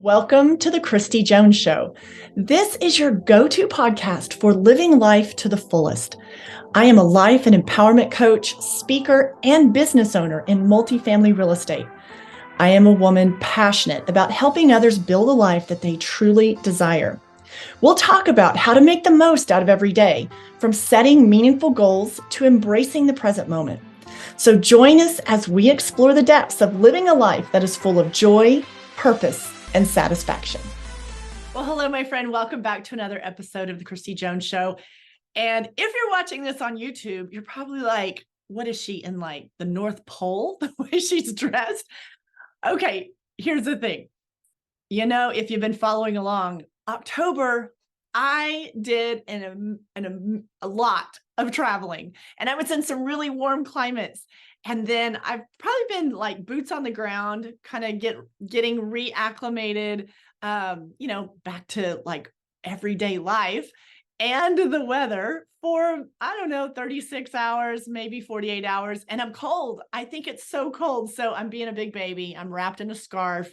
Welcome to the Christy Jones Show. This is your go-to podcast for living life to the fullest. I am a life and empowerment coach, speaker, and business owner in multifamily real estate. I am a woman passionate about helping others build a life that they truly desire. We'll talk about how to make the most out of every day, from setting meaningful goals to embracing the present moment. So join us as we explore the depths of living a life that is full of joy, purpose, and satisfaction. Well, hello, my friend. Welcome back to another episode of the Christy Jones Show. And if you're watching this on YouTube, you're probably like, what is she in, like the North Pole, the way she's dressed? Okay, here's the thing. You know, if you've been following along, October, I did a lot of traveling, and I was in some really warm climates. And then I've probably been like boots on the ground, kind of getting reacclimated, back to like everyday life and the weather for, I don't know, 36 hours, maybe 48 hours. And I'm cold. I think it's so cold. So I'm being a big baby. I'm wrapped in a scarf,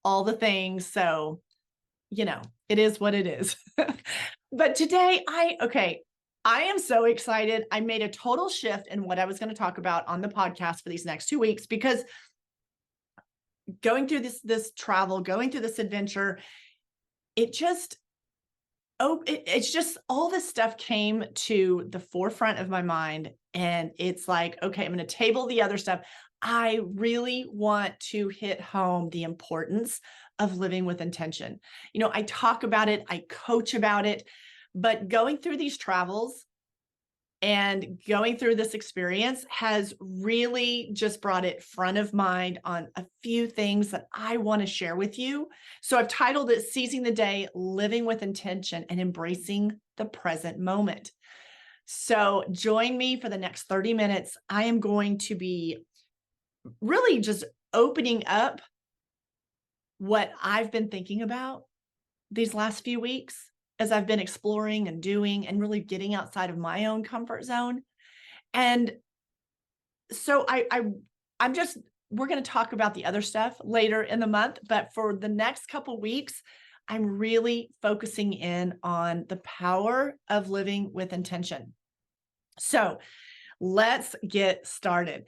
all the things. So, it is what it is. But today I am so excited. I made a total shift in what I was going to talk about on the podcast for these next 2 weeks, because going through this travel, going through this adventure, it's just all this stuff came to the forefront of my mind, and it's like, okay, I'm going to table the other stuff. I really want to hit home the importance of living with intention. I talk about it, I coach about it, but going through these travels and going through this experience has really just brought it front of mind on a few things that I want to share with you. So I've titled it Seizing the Day, Living with Intention and Embracing the Present Moment. So join me for the next 30 minutes. I am going to be really just opening up what I've been thinking about these last few weeks as I've been exploring and doing and really getting outside of my own comfort zone. And so we're going to talk about the other stuff later in the month, but for the next couple weeks, I'm really focusing in on the power of living with intention. So let's get started.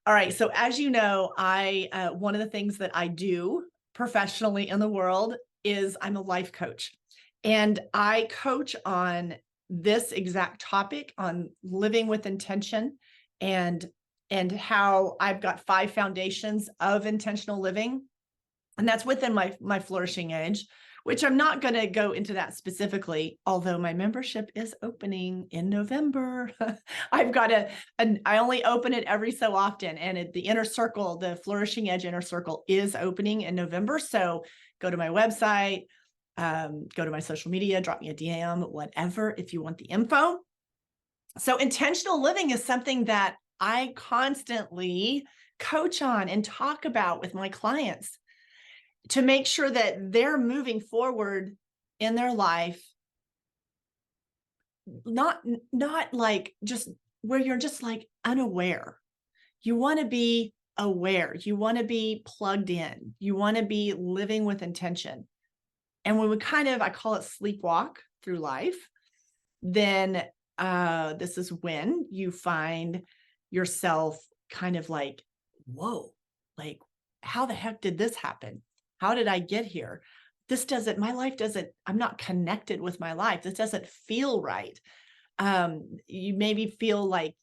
All right. So as you know, one of the things that I do professionally in the world is I'm a life coach. And I coach on this exact topic, on living with intention, and how I've got 5 foundations of intentional living. And that's within my Flourishing Edge, which I'm not going to go into that specifically, although my membership is opening in November. I've got I only open it every so often. And the inner circle, the Flourishing Edge inner circle, is opening in November. So go to my website, go to my social media, drop me a DM, whatever, if you want the info. So intentional living is something that I constantly coach on and talk about with my clients to make sure that they're moving forward in their life, not like just where you're just like unaware. You want to be aware. You want to be plugged in. You want to be living with intention. And when I call it sleepwalk through life, then this is when you find yourself kind of like, whoa, like, how the heck did this happen? How did I get here? I'm not connected with my life. This doesn't feel right. You maybe feel like,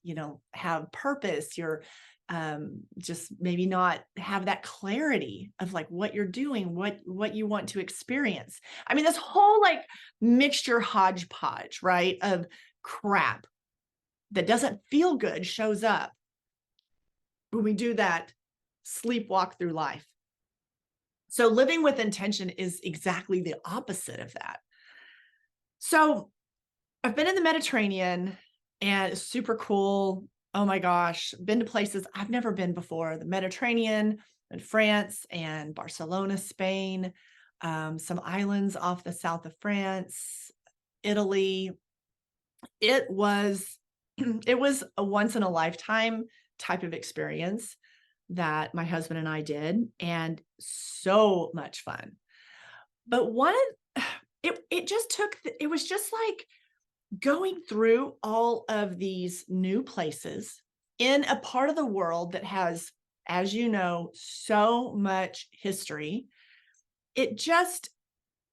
have purpose. You're just maybe not have that clarity of like what you're doing, what you want to experience. I mean, this whole like mixture hodgepodge, right, of crap that doesn't feel good shows up when we do that sleepwalk through life. So living with intention is exactly the opposite of that. So I've been in the Mediterranean, and it's super cool. Oh my gosh, been to places I've never been before. The Mediterranean and France and Barcelona, Spain, some islands off the south of France, Italy. It was a once in a lifetime type of experience that my husband and I did, and so much fun. But one it just took it was just like going through all of these new places in a part of the world that has, as you know, so much history. It just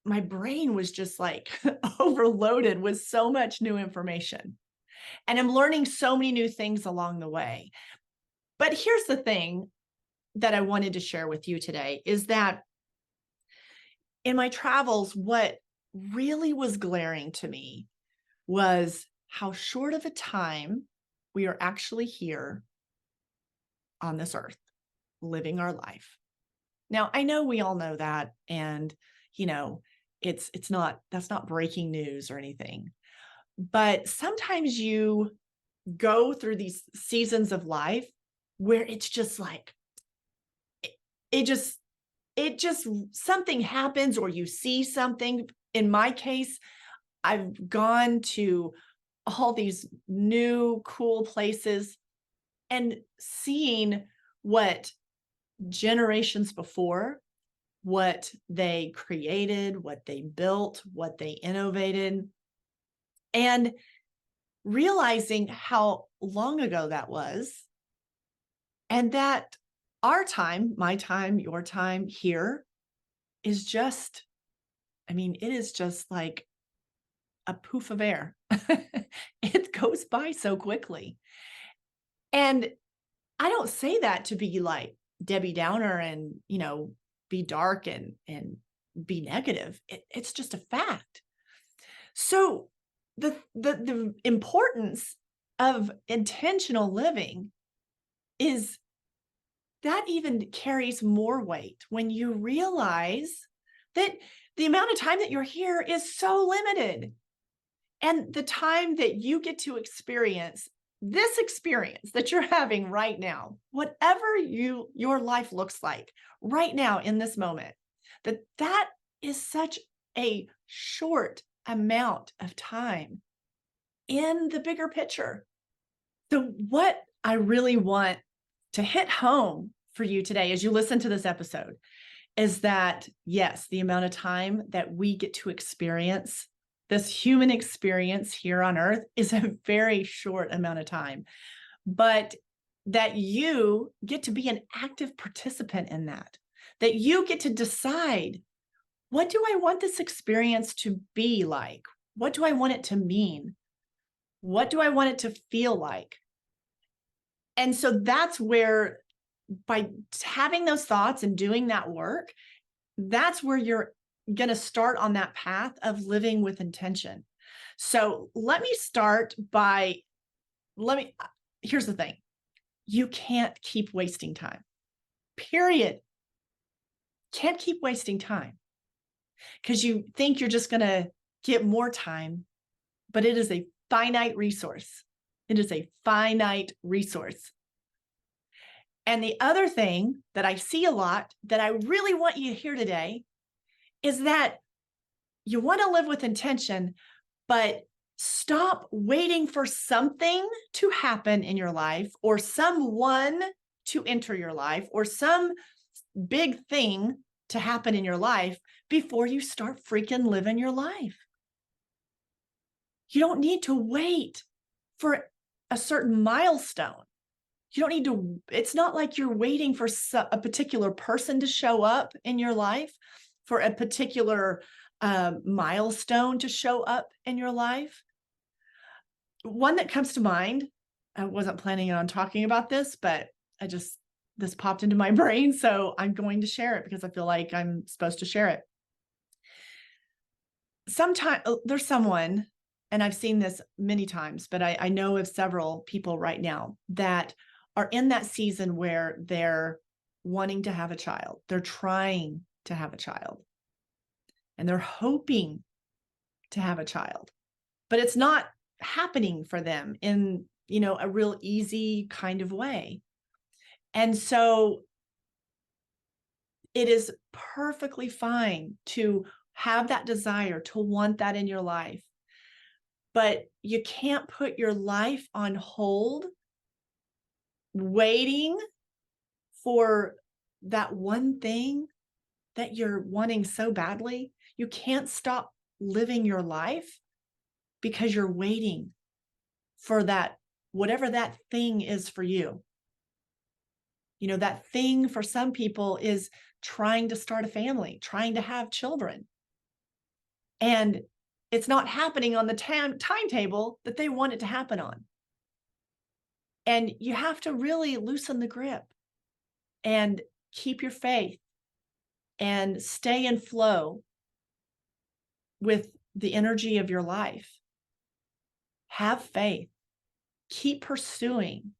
my brain was just like overloaded with so much new information. And I'm learning so many new things along the way. But here's the thing that I wanted to share with you today is that in my travels, what really was glaring to me was how short of a time we are actually here on this earth, living our life. Now, I know we all know that, and you know, it's not that's not breaking news or anything. But sometimes you go through these seasons of life where it's just like it, it just it just something happens or you see something. In my case, I've gone to all these new cool places and seeing what generations before, what they created, what they built, what they innovated, and realizing how long ago that was, and that our time, my time, your time here is just, I mean, it is just like a poof of air. It goes by so quickly. And I don't say that to be like Debbie Downer and, be dark and be negative. It's just a fact. So the importance of intentional living is that even carries more weight when you realize that the amount of time that you're here is so limited. And the time that you get to experience this experience that you're having right now, whatever your life looks like right now in this moment, that is such a short amount of time in the bigger picture. So what I really want to hit home for you today as you listen to this episode is that, yes, the amount of time that we get to experience this human experience here on earth is a very short amount of time, but that you get to be an active participant in that you get to decide, what do I want this experience to be like? What do I want it to mean? What do I want it to feel like? And so that's where, by having those thoughts and doing that work, that's where you're going to start on that path of living with intention. So let me start by, here's the thing. You can't keep wasting time, period. Can't keep wasting time because you think you're just going to get more time, but it is a finite resource. It is a finite resource. And the other thing that I see a lot that I really want you to hear today is that you want to live with intention, but stop waiting for something to happen in your life or someone to enter your life or some big thing to happen in your life before you start freaking living your life. You don't need to wait for a certain milestone. You don't need to, it's not like you're waiting for a particular person to show up in your life, for a particular milestone to show up in your life. One that comes to mind, I wasn't planning on talking about this, but this popped into my brain. So I'm going to share it because I feel like I'm supposed to share it. Sometimes there's someone, and I've seen this many times, but I know of several people right now that are in that season where they're wanting to have a child. They're trying to have a child and they're hoping to have a child, but it's not happening for them in, a real easy kind of way. And so it is perfectly fine to have that desire, to want that in your life, but you can't put your life on hold waiting for that one thing that you're wanting so badly, you can't stop living your life because you're waiting for that, whatever that thing is for you. You know, that thing for some people is trying to start a family, trying to have children. And it's not happening on the timetable that they want it to happen on. And you have to really loosen the grip and keep your faith and stay in flow with the energy of your life. Have faith. Keep pursuing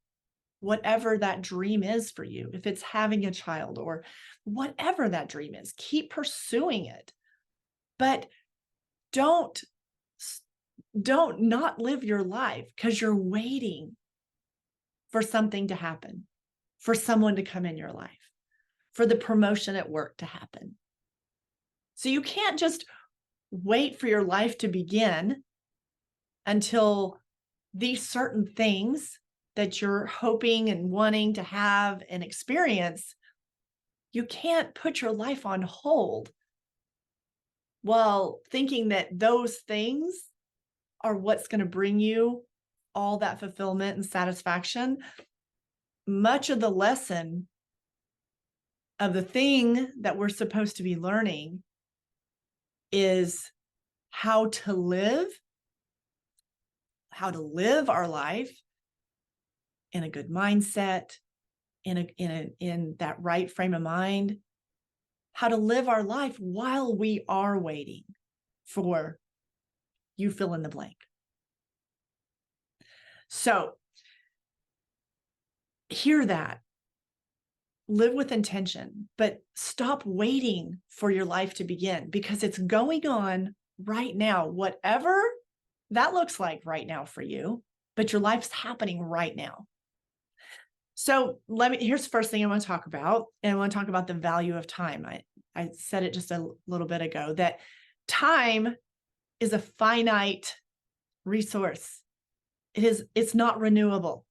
whatever that dream is for you. If it's having a child or whatever that dream is, keep pursuing it. But don't not live your life because you're waiting for something to happen, for someone to come in your life, for the promotion at work to happen. So you can't just wait for your life to begin until these certain things that you're hoping and wanting to have and experience, you can't put your life on hold while thinking that those things are what's going to bring you all that fulfillment and satisfaction. Much of the lesson of the thing that we're supposed to be learning is how to live our life in a good mindset, in that right frame of mind, how to live our life while we are waiting for you fill in the blank. So hear that. Live with intention, but stop waiting for your life to begin because it's going on right now, whatever that looks like right now for you, but your life's happening right now. So here's the first thing I want to talk about. And I want to talk about the value of time. I said it just a little bit ago that time is a finite resource. It's not renewable.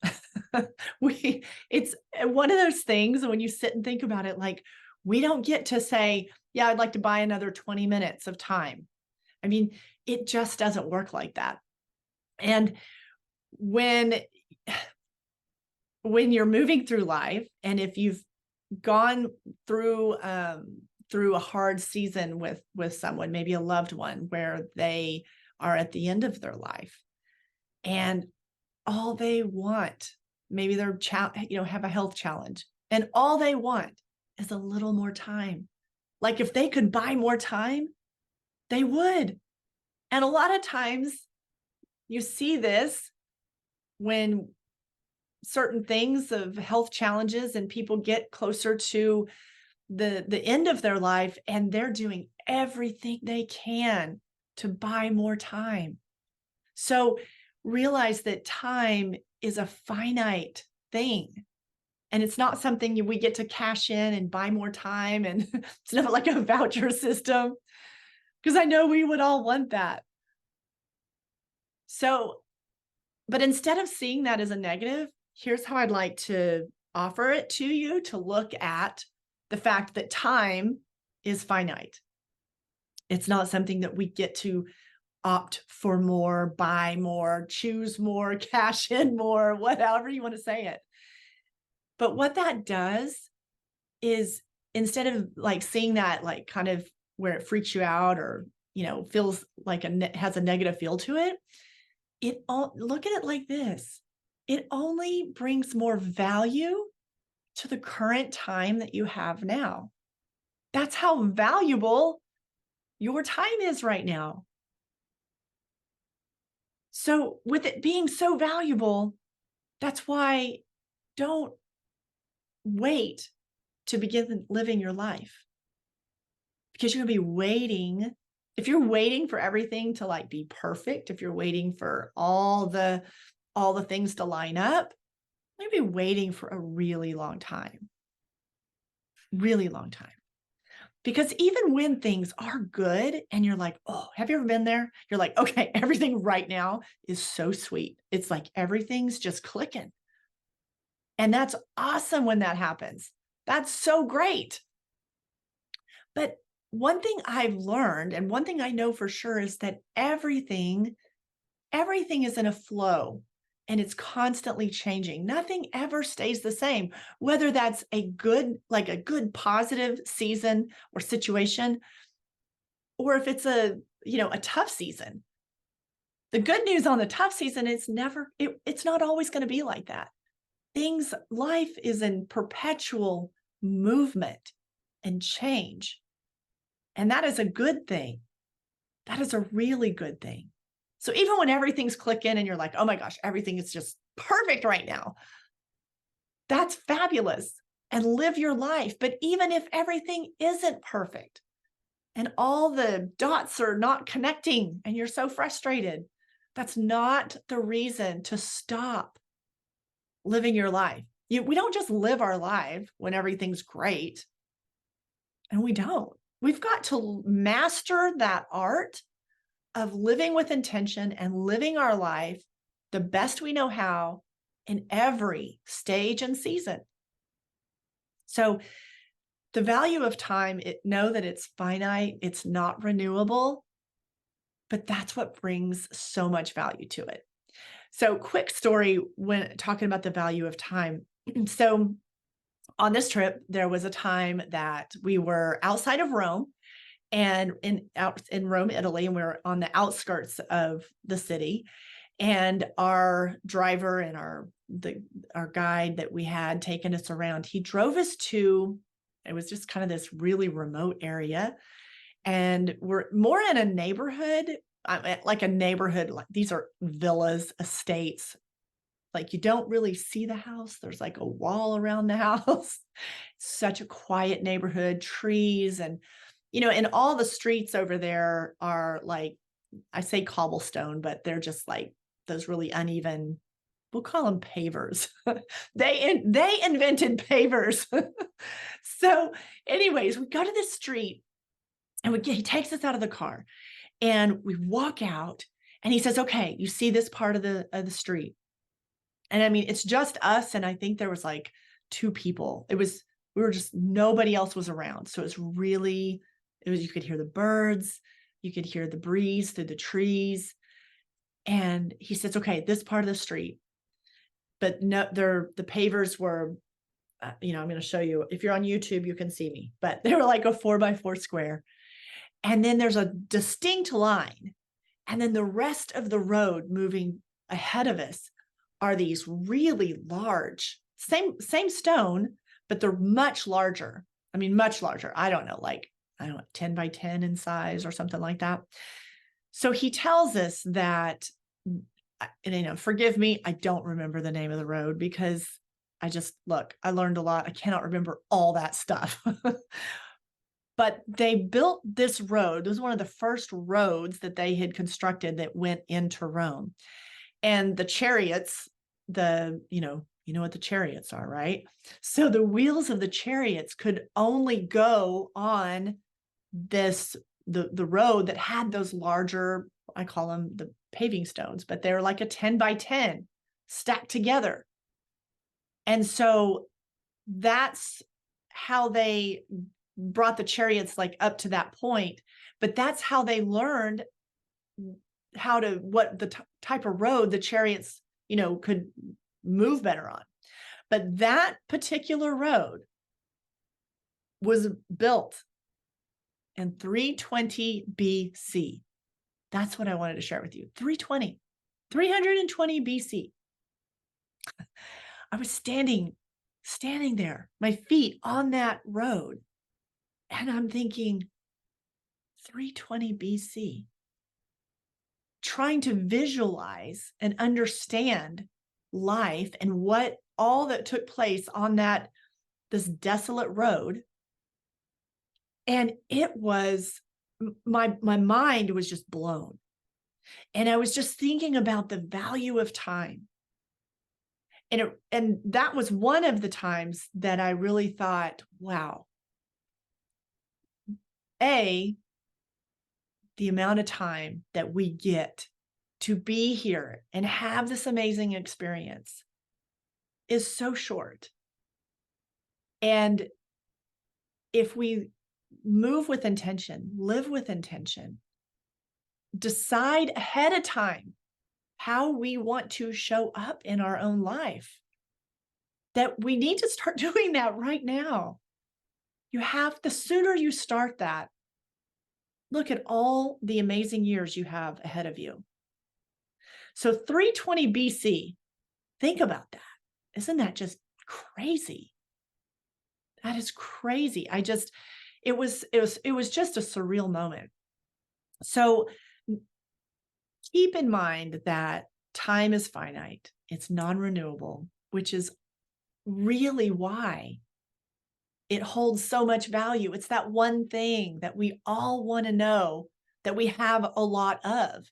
It's one of those things when you sit and think about it, like we don't get to say, yeah, I'd like to buy another 20 minutes of time. I mean, it just doesn't work like that. And when you're moving through life, and if you've gone through a hard season with someone, maybe a loved one, where they are at the end of their life, and all they want, maybe they're have a health challenge, and all they want is a little more time. Like if they could buy more time, they would. And a lot of times you see this when certain things of health challenges and people get closer to the end of their life, and they're doing everything they can to buy more time. So realize that time is a finite thing, and it's not something we get to cash in and buy more time. And it's not like a voucher system, because I know we would all want that. So, but instead of seeing that as a negative, here's how I'd like to offer it to you, to look at the fact that time is finite. It's not something that we get to opt for more, buy more, choose more, cash in more, whatever you want to say it. But what that does is, instead of like seeing that like kind of where it freaks you out or, feels like has a negative feel to it, look at it like this. It only brings more value to the current time that you have now. That's how valuable your time is right now. So with it being so valuable, that's why don't wait to begin living your life, because you're going to be waiting. If you're waiting for everything to like be perfect, if you're waiting for all the things to line up, you're going to be waiting for a really long time. Really long time. Because even when things are good and you're like, oh, have you ever been there? You're like, okay, everything right now is so sweet. It's like everything's just clicking. And that's awesome when that happens. That's so great. But one thing I've learned and one thing I know for sure is that everything is in a flow and it's constantly changing. Nothing ever stays the same, whether that's a good positive season or situation, or if it's a tough season. The good news on the tough season, it's not always going to be like that. Life is in perpetual movement and change. And that is a good thing. That is a really good thing. So even when everything's clicking and you're like, oh my gosh, everything is just perfect right now, that's fabulous. And live your life. But even if everything isn't perfect and all the dots are not connecting and you're so frustrated, that's not the reason to stop living your life. We don't just live our life when everything's great, and we don't. We've got to master that art of living with intention and living our life the best we know how in every stage and season. So the value of time, know that it's finite, it's not renewable, but that's what brings so much value to it. So quick story when talking about the value of time. So on this trip, there was a time that we were outside of Rome and out in Rome, Italy, and we were on the outskirts of the city. And our driver and our guide that we had taken us around, he drove us to, it was just kind of this really remote area. And we're more in a neighborhood, like a neighborhood, like these are villas, estates. Like you don't really see the house. There's like a wall around the house. Such a quiet neighborhood, trees, and all the streets over there are like, I say cobblestone, but they're just like those really uneven, we'll call them pavers. They invented pavers. So anyways, we go to this street and he takes us out of the car and we walk out and he says, okay, you see this part of the street. And I mean, it's just us. And I think there was like two people. Nobody else was around. So you could hear the birds, you could hear the breeze through the trees. And he says, okay, this part of the street, but no, the pavers were, I'm going to show you, if you're on YouTube, you can see me, but they were like a 4x4 square. And then there's a distinct line. And then the rest of the road moving ahead of us are these really large, same stone, but they're much larger. I mean, much larger. I don't know, 10 by 10 in size or something like that. So he tells us that, forgive me, I don't remember the name of the road because I learned a lot. I cannot remember all that stuff. But they built this road. It was one of the first roads that they had constructed that went into Rome. And the chariots, you know what the chariots are, right? So the wheels of the chariots could only go on the road that had those larger, I call them the paving stones, but they're like a 10 by 10 stacked together. And so that's how they brought the chariots like up to that point. But that's how they learned what the type of road the chariots, could move better on. But that particular road was built in 320 BC. That's what I wanted to share with you. 320 BC. I was standing there, my feet on that road. And I'm thinking, 320 BC, trying to visualize and understand life and what all that took place on this desolate road. And it was, my mind was just blown. And I was just thinking about the value of time. And that was one of the times that I really thought, wow, the amount of time that we get to be here and have this amazing experience is so short. And if we move with intention, live with intention, decide ahead of time how we want to show up in our own life. That we need to start doing that right now. The sooner you start that, look at all the amazing years you have ahead of you. So 320 BC, think about that. Isn't that just crazy? That is crazy. It was just a surreal moment. So keep in mind that time is finite. It's non-renewable, which is really why it holds so much value. It's that one thing that we all want to know that we have a lot of,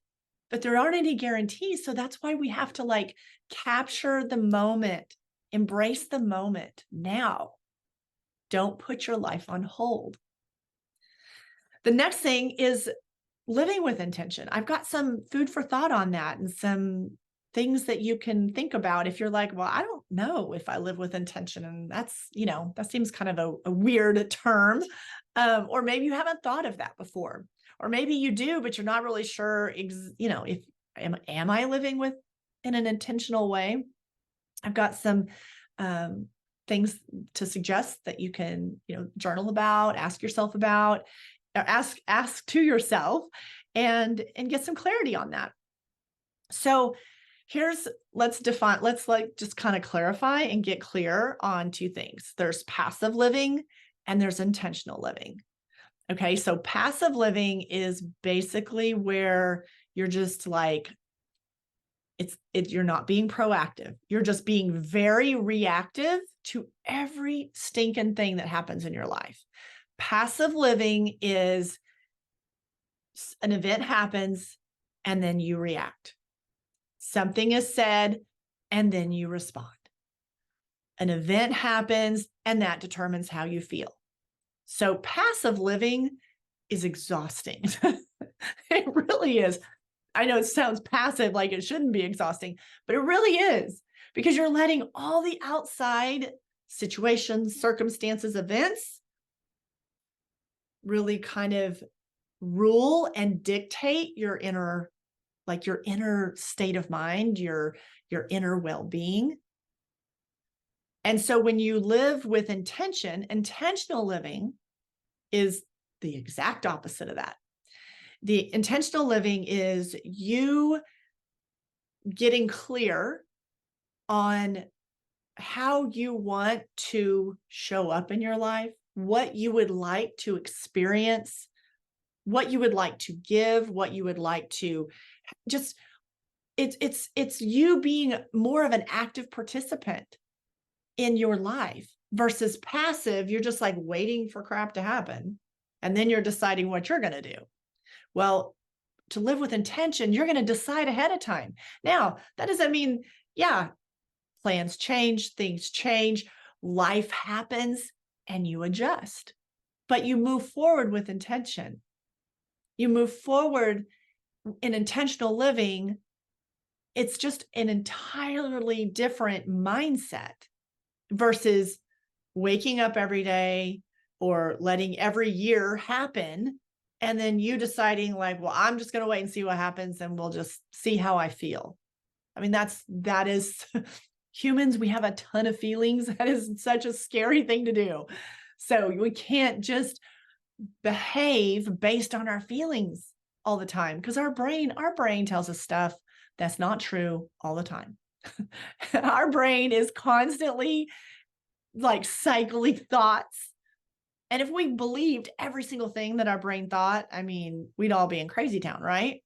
but there aren't any guarantees. So that's why we have to like capture the moment, embrace the moment now. Don't put your life on hold. The next thing is living with intention. I've got some food for thought on that and some things that you can think about if you're like, well, I don't know if I live with intention. And that's, that seems kind of a weird term. Or maybe you haven't thought of that before. Or maybe you do, but you're not really sure, if am I living with in an intentional way? I've got some things to suggest that you can, journal about, ask yourself about, or ask to yourself and get some clarity on that. So let's just kind of clarify and get clear on two things. There's passive living and there's intentional living. Okay. So passive living is basically where you're just like, you're not being proactive. You're just being very reactive to every stinking thing that happens in your life. Passive living is an event happens and then you react. Something is said and then you respond. An event happens and that determines how you feel. So passive living is exhausting. It really is. I know it sounds passive, like it shouldn't be exhausting, but it really is, because you're letting all the outside situations, circumstances, events really kind of rule and dictate your inner state of mind, your inner well-being. And so when you live with intention, intentional living is the exact opposite of that. The intentional living is you getting clear on how you want to show up in your life, what you would like to experience, what you would like to give, what you would like to just, it's you being more of an active participant in your life versus passive. You're just like waiting for crap to happen. And then you're deciding what you're going to do. Well, to live with intention, you're going to decide ahead of time. Now, that doesn't mean, plans change, things change, life happens, and you adjust. But you move forward with intention. You move forward in intentional living. It's just an entirely different mindset versus waking up every day or letting every year happen. And then you deciding like, well, I'm just going to wait and see what happens and we'll just see how I feel. I mean, that is humans. We have a ton of feelings. That is such a scary thing to do. So we can't just behave based on our feelings all the time, because our brain tells us stuff that's not true all the time. Our brain is constantly like cycling thoughts. And if we believed every single thing that our brain thought, I mean, we'd all be in crazy town, right?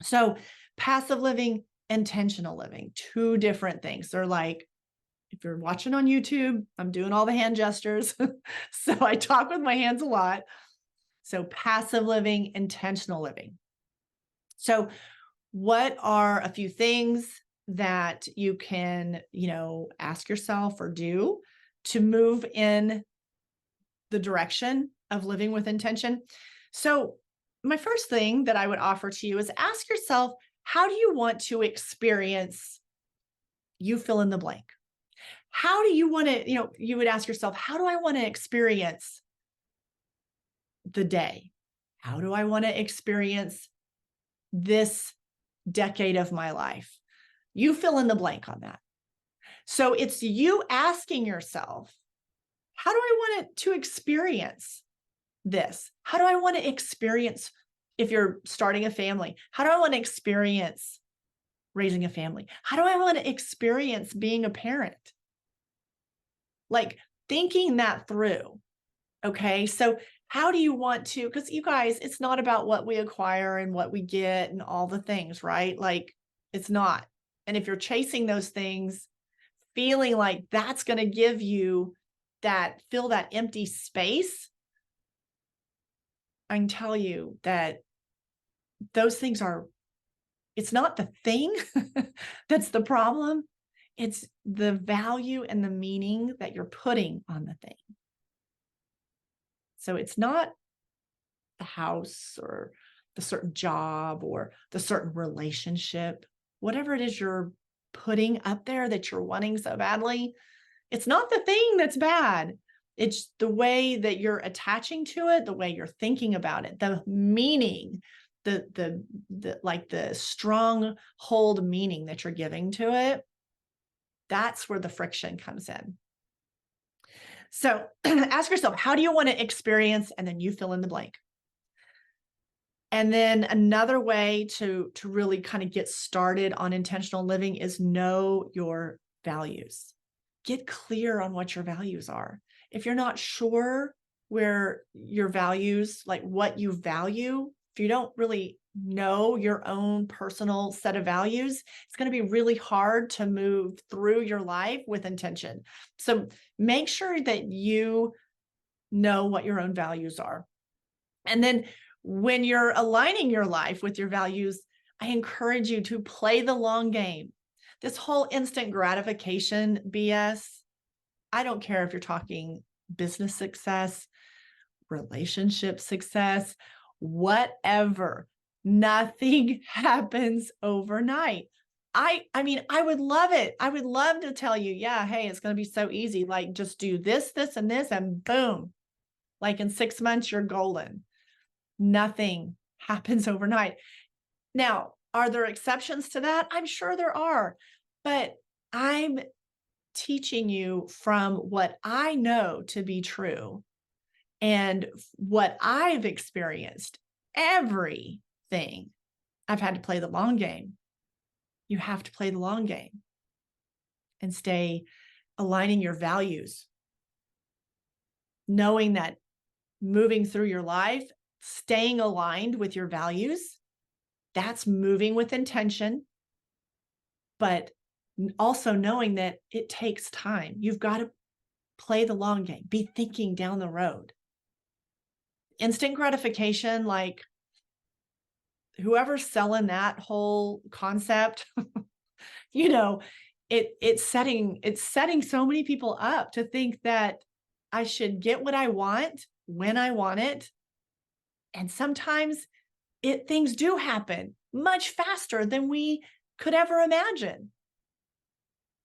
So passive living, intentional living, two different things. They're like, if you're watching on YouTube, I'm doing all the hand gestures. So I talk with my hands a lot. So passive living, intentional living. So what are a few things that you can, ask yourself or do to move in the direction of living with intention? So my first thing that I would offer to you is ask yourself, how do you want to experience, you fill in the blank? How do you want to, you would ask yourself, how do I want to experience the day? How do I want to experience this decade of my life? You fill in the blank on that. So it's you asking yourself, how do I want it to experience this? How do I want to experience if you're starting a family? How do I want to experience raising a family? How do I want to experience being a parent? Like thinking that through. Okay. So, how do you want to? Because you guys, it's not about what we acquire and what we get and all the things, right? Like, it's not. And if you're chasing those things, feeling like that's going to give you that, fill that empty space, I can tell you that those things are, it's not the thing that's the problem. It's the value and the meaning that you're putting on the thing. So it's not the house or the certain job or the certain relationship, whatever it is you're putting up there that you're wanting so badly. It's not the thing that's bad. It's the way that you're attaching to it, the way you're thinking about it, the meaning, the like the stronghold meaning that you're giving to it. That's where the friction comes in. So ask yourself, how do you want to experience? And then you fill in the blank. And then another way to really kind of get started on intentional living is know your values. Get clear on what your values are. If you're not sure where your values, like what you value, if you don't really know your own personal set of values, it's going to be really hard to move through your life with intention. So make sure that you know what your own values are. And then when you're aligning your life with your values, I encourage you to play the long game. This whole instant gratification BS, I don't care if you're talking business success, relationship success, whatever. Nothing happens overnight. I mean, I would love it. I would love to tell you, yeah, hey, it's going to be so easy. Like just do this, this, and this, and boom. Like in 6 months, you're golden. Nothing happens overnight. Now, are there exceptions to that? I'm sure there are, but I'm teaching you from what I know to be true and what I've experienced. Everything I've had to play the long game. You have to play the long game and stay aligning your values, knowing that moving through your life, staying aligned with your values, that's moving with intention, but also knowing that it takes time. You've got to play the long game, be thinking down the road. Instant gratification, like whoever's selling that whole concept, you know, it's setting so many people up to think that I should get what I want when I want it. And sometimes things do happen much faster than we could ever imagine.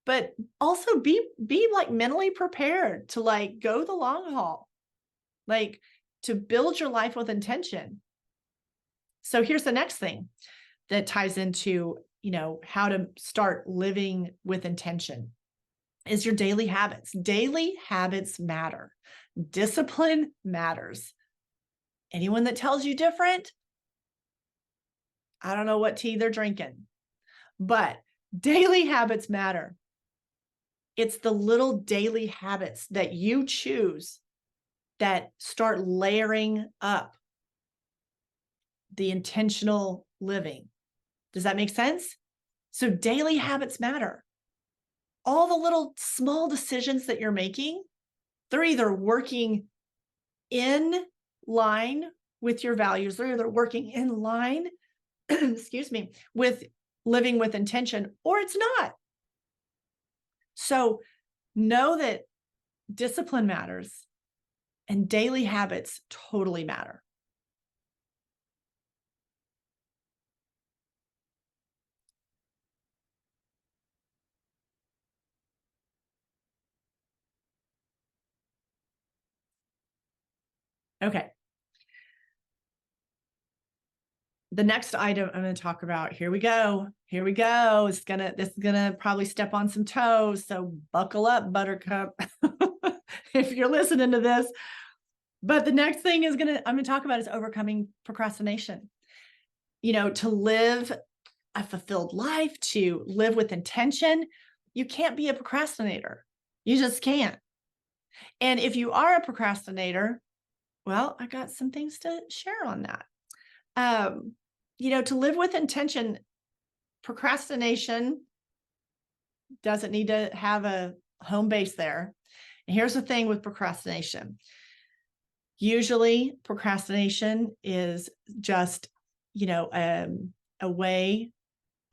But also be like mentally prepared to like go the long haul, like to build your life with intention. So here's the next thing that ties into, how to start living with intention is your daily habits. Daily habits matter. Discipline matters. Anyone that tells you different, I don't know what tea they're drinking, but daily habits matter. It's the little daily habits that you choose that start layering up the intentional living. Does that make sense? So daily habits matter. All the little small decisions that you're making, they're either working in line with your values, they're either working in line, excuse me, with living with intention, or it's not. So know that discipline matters and daily habits totally matter. Okay. The next item I'm going to talk about, here we go. Here we go. This is gonna probably step on some toes. So buckle up, buttercup, if you're listening to this. But the next thing I'm gonna talk about is overcoming procrastination. To live a fulfilled life, to live with intention, you can't be a procrastinator. You just can't. And if you are a procrastinator, well, I got some things to share on that. To live with intention, procrastination doesn't need to have a home base there. And here's the thing with procrastination. Usually procrastination is just, a way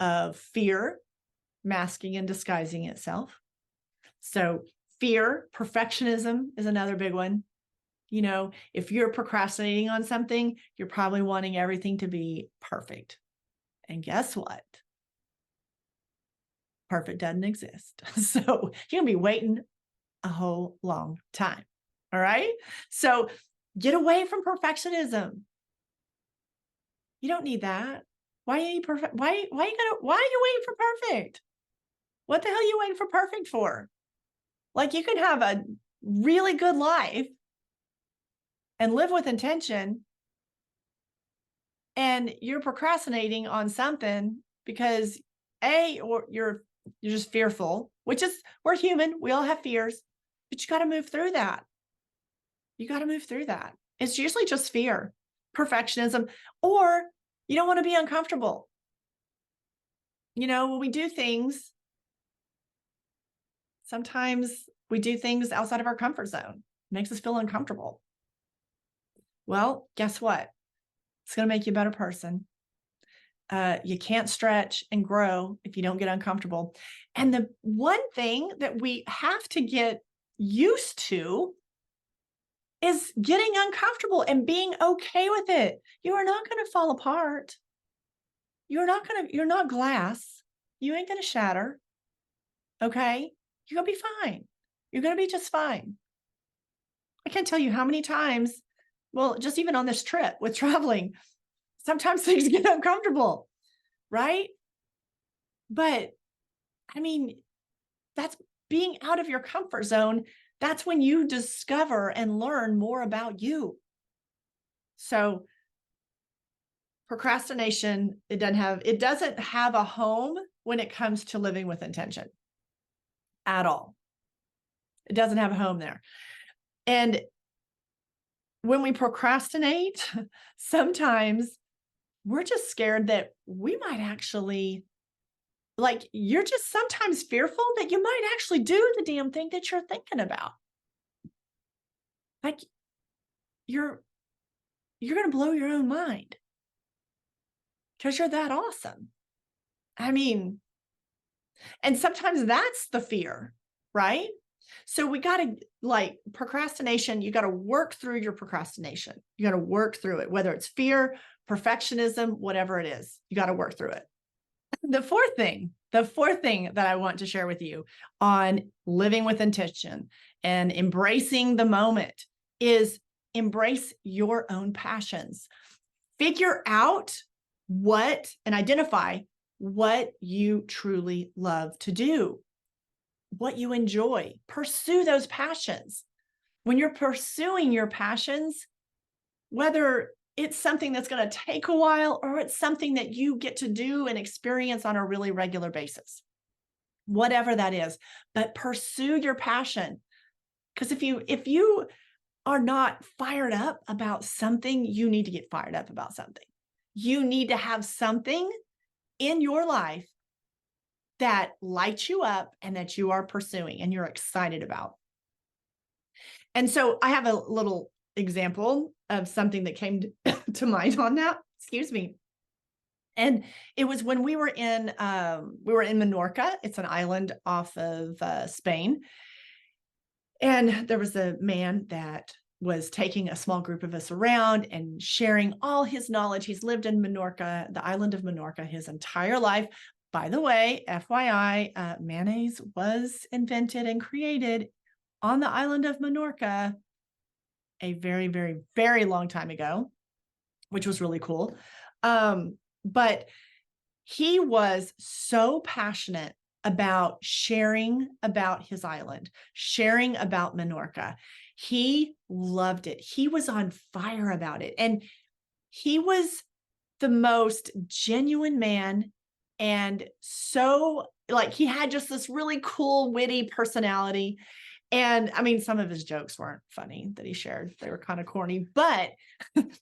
of fear masking and disguising itself. So fear, perfectionism is another big one. If you're procrastinating on something, you're probably wanting everything to be perfect. And guess what? Perfect doesn't exist. So you're going to be waiting a whole long time. All right. So get away from perfectionism. You don't need that. Why are you perfect? Why are you waiting for perfect? What the hell are you waiting for perfect for? Like, you can have a really good life and live with intention, and you're procrastinating on something because or you're just fearful, which is, we're human. We all have fears, but you got to move through that. It's usually just fear, perfectionism, or you don't want to be uncomfortable. When we do things, sometimes we do things outside of our comfort zone. It makes us feel uncomfortable. Well, guess what? It's going to make you a better person. You can't stretch and grow if you don't get uncomfortable. And the one thing that we have to get used to is getting uncomfortable and being okay with it. You are not going to fall apart. You're not glass. You ain't going to shatter. Okay? You're going to be fine. You're going to be just fine. I can't tell you how many times, well, just even on this trip with traveling, sometimes things get uncomfortable, right? But I mean, that's being out of your comfort zone. That's when you discover and learn more about you. So procrastination, it doesn't have a home when it comes to living with intention at all. It doesn't have a home there. And when we procrastinate, sometimes we're just scared that we might actually, like, you're just sometimes fearful that you might actually do the damn thing that you're thinking about. Like, you're going to blow your own mind because you're that awesome. I mean, and sometimes that's the fear, right? So we got to, like, procrastination, you got to work through your procrastination. You got to work through it, whether it's fear, perfectionism, whatever it is, you got to work through it. The fourth thing that I want to share with you on living with intention and embracing the moment is embrace your own passions. Figure out and identify what you truly love to do, what you enjoy. Pursue those passions. When you're pursuing your passions, whether it's something that's going to take a while or it's something that you get to do and experience on a really regular basis, whatever that is, but pursue your passion. Because if you are not fired up about something, you need to get fired up about something. You need to have something in your life that lights you up and that you are pursuing and you're excited about. And so I have a little example of something that came to mind on that. Excuse me. And it was when we were in Menorca. It's an island off of Spain. And there was a man that was taking a small group of us around and sharing all his knowledge. He's lived in Menorca, the island of Menorca, his entire life. By the way, FYI, mayonnaise was invented and created on the island of Menorca a very, very, very long time ago, which was really cool. But he was so passionate about sharing about his island, sharing about Menorca. He loved it. He was on fire about it. And he was the most genuine man. And so, like, he had just this really cool, witty personality. And I mean, some of his jokes weren't funny that he shared. They were kind of corny, but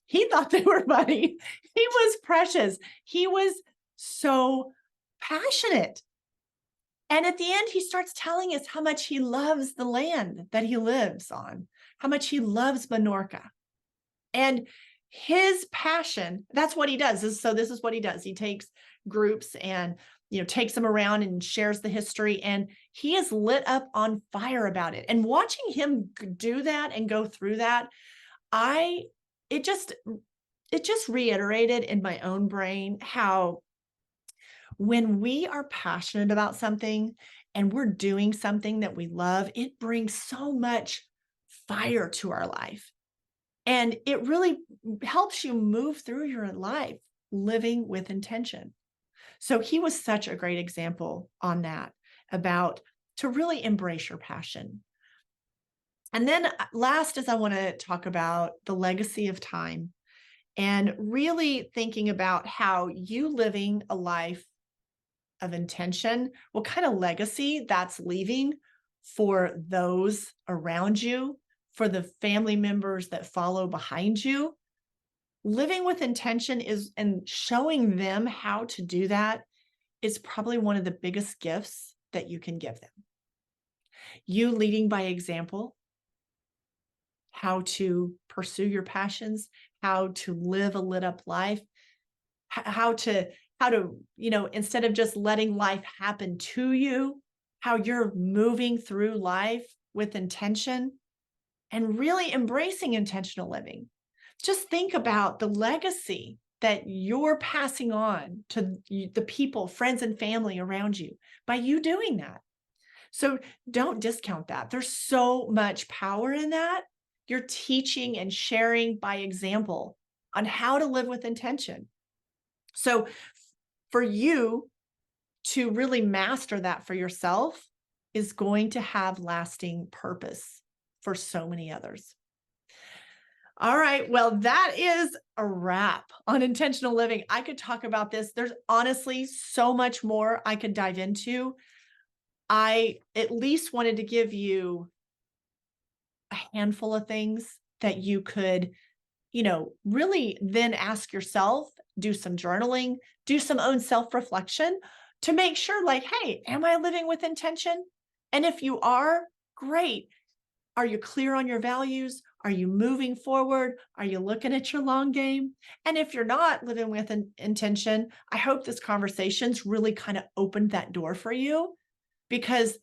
he thought they were funny. He was precious. He was so passionate. And at the end, he starts telling us how much he loves the land that he lives on, how much he loves Menorca. And his passion, that's what he does. So this is what he does. He takes groups and takes them around and shares the history, and he is lit up on fire about it. And watching him do that and go through that, I it just reiterated in my own brain how when we are passionate about something and we're doing something that we love, it brings so much fire to our life. And it really helps you move through your life living with intention. So he was such a great example on that, about to really embrace your passion. And then last is I want to talk about the legacy of time, and really thinking about how you living a life of intention, what kind of legacy that's leaving for those around you, for the family members that follow behind you. Living with intention is, and showing them how to do that is probably one of the biggest gifts that you can give them. You leading by example, how to pursue your passions, how to live a lit up life, how to, instead of just letting life happen to you, how you're moving through life with intention and really embracing intentional living. Just think about the legacy that you're passing on to the people, friends, and family around you by you doing that. So don't discount that. There's so much power in that. You're teaching and sharing by example on how to live with intention. So for you to really master that for yourself is going to have lasting purpose for so many others. All right. Well, that is a wrap on intentional living. I could talk about this. There's honestly so much more I could dive into. I at least wanted to give you a handful of things that you could, really then ask yourself, do some journaling, do some own self-reflection to make sure, like, hey, am I living with intention? And if you are, great. Are you clear on your values? Are you moving forward? Are you looking at your long game? And if you're not living with an intention, I hope this conversation's really kind of opened that door for you, because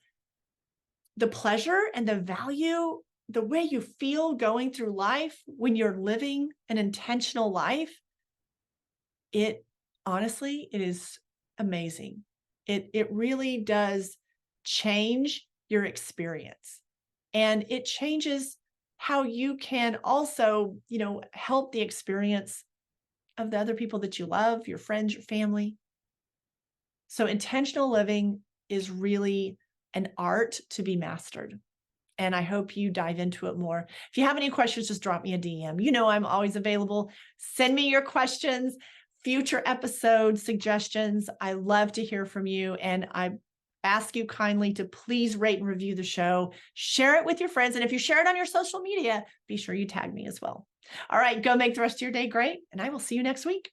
the pleasure and the value, the way you feel going through life when you're living an intentional life, it honestly, it is amazing. It really does change your experience. And it changes how you can also, help the experience of the other people that you love, your friends, your family. So intentional living is really an art to be mastered. And I hope you dive into it more. If you have any questions, just drop me a DM. I'm always available. Send me your questions, future episode suggestions. I love to hear from you. And I ask you kindly to please rate and review the show, share it with your friends. And if you share it on your social media, be sure you tag me as well. All right, go make the rest of your day great. And I will see you next week.